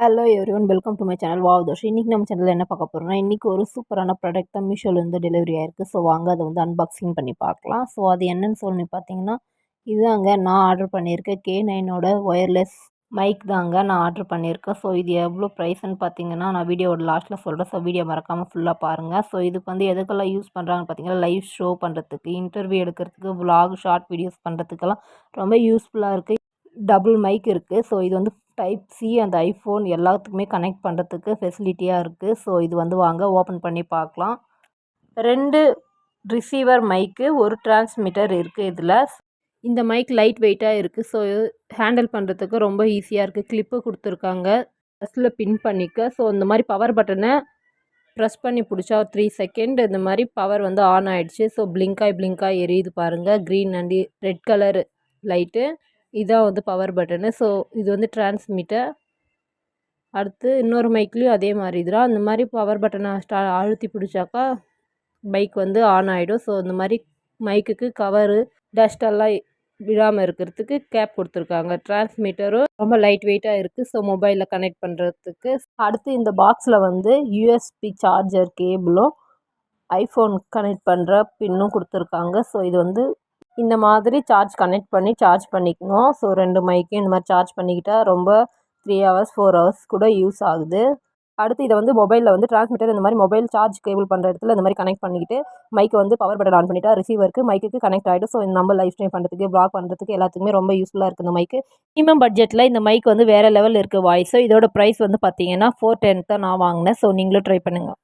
Hello everyone welcome to my channel wow தோஷ். இன்றைக்கி நம்ம சேனலில் என்ன பார்க்க போகிறோம்னா, இன்றைக்கி ஒரு சூப்பரான ப்ராடக்ட் தான் மீஷோலேருந்து டெலிவரி ஆயிருக்கு. ஸோ வாங்க அதை வந்து அன்பாக்சிங் பண்ணி பார்க்கலாம். ஸோ அது என்னன்னு சொல்லி பார்த்தீங்கன்னா, இதுதாங்க நான் ஆர்டர் பண்ணியிருக்கேன். K9ஓட ஒயர்லெஸ் மைக் தாங்க நான் ஆர்டர் பண்ணியிருக்கேன். ஸோ இது எவ்வளோ ப்ரைஸ்ன்னு பார்த்தீங்கன்னா, நான் வீடியோவோட லாஸ்ட்டில் சொல்கிறேன். ஸோ வீடியோ மறக்காமல் ஃபுல்லாக பாருங்கள். ஸோ இதுக்கு வந்து எதுக்கெல்லாம் யூஸ் பண்ணுறாங்கன்னு பார்த்தீங்கன்னா, லைவ் ஷோ பண்ணுறதுக்கு, இன்டர்வியூ எடுக்கிறதுக்கு, விலாக் ஷார்ட் வீடியோஸ் பண்ணுறதுக்கெல்லாம் ரொம்ப யூஸ்ஃபுல்லாக இருக்குது. டபுள் மைக் இருக்குது. ஸோ இது வந்து டைப் சி அந்த ஐஃபோன் எல்லாத்துக்குமே கனெக்ட் பண்ணுறதுக்கு ஃபெசிலிட்டியாக இருக்குது. ஸோ இது வந்து வாங்க ஓப்பன் பண்ணி பார்க்கலாம். 2 ரிசீவர் மைக்கு, ஒரு டிரான்ஸ்மிட்டர் இருக்குது இதில். இந்த மைக் லைட் வெயிட்டாக இருக்குது. ஸோ ஹேண்டில் பண்ணுறதுக்கு ரொம்ப ஈஸியாக இருக்குது. கிளிப்பு கொடுத்துருக்காங்க, ப்ரெஸ்ஸில் பின் பண்ணிக்க. ஸோ இந்த மாதிரி பவர் பட்டனை ப்ரெஸ் பண்ணி பிடிச்சா 3 செகண்ட் இந்த மாதிரி பவர் வந்து ஆன் ஆகிடுச்சு. ஸோ பிளிங்காய் எரியுது பாருங்கள், green and red colour light. இதான் வந்து பவர் பட்டனு. ஸோ இது வந்து டிரான்ஸ்மிட்டர். அடுத்து இன்னொரு மைக்லேயும் அதே மாதிரி தான். அந்த மாதிரி பவர் பட்டனை அழுத்தி பிடிச்சாக்கா மைக் வந்து ஆன் ஆகிடும். ஸோ இந்த மாதிரி மைக்குக்கு கவரு டஸ்டெல்லாம் விழாமல் இருக்கிறதுக்கு கேப் கொடுத்துருக்காங்க. டிரான்ஸ்மிட்டரும் ரொம்ப லைட் வெயிட்டாக இருக்குது. ஸோ மொபைலில் கனெக்ட் பண்ணுறதுக்கு. அடுத்து இந்த பாக்ஸில் வந்து யூஎஸ்பி சார்ஜர் கேபிளும் ஐஃபோன் கனெக்ட் பண்ணுற பின்னும் கொடுத்துருக்காங்க. ஸோ இது வந்து இந்த மாதிரி கனெக்ட் பண்ணி சார்ஜ் பண்ணிக்கணும். ஸோ 2 மைக்கையும் இந்த மாதிரி சார்ஜ் பண்ணிக்கிட்டால் ரொம்ப 3 ஹவர்ஸ் 4 ஹவர்ஸ் கூட யூஸ் ஆகுது. அடுத்து இதை வந்து மொபைலில் வந்து டிரான்ஸ்மிட்டர் இந்த மாதிரி மொபைல் சார்ஜ் கேபிள் பண்ணுற இடத்துல இந்த மாதிரி கனெக்ட் பண்ணிக்கிட்டு மைக்கை வந்து பவர் பட்டன் ஆன் பண்ணிட்டா ரிசீவருக்கு மைக்குக்கு கனெக்ட் ஆகிடும். ஸோ நம்ம லைவ் ஸ்ட்ரீம் பண்ணுறதுக்கு, வ்ளாக் பண்ணுறதுக்கு எல்லாத்துக்குமே ரொம்ப யூஸ்ஃபுல்லாக இருக்குது இந்த மைக்கு. மினிமம் பட்ஜெட்டில் இந்த மைக் வந்து வேறு லெவல் இருக்குது வாய்ஸு. இதோட ப்ரைஸ் வந்து பார்த்தீங்கன்னா 410 தான் நான் வாங்கினேன். ஸோ நீங்களும் ட்ரை பண்ணுங்கள்.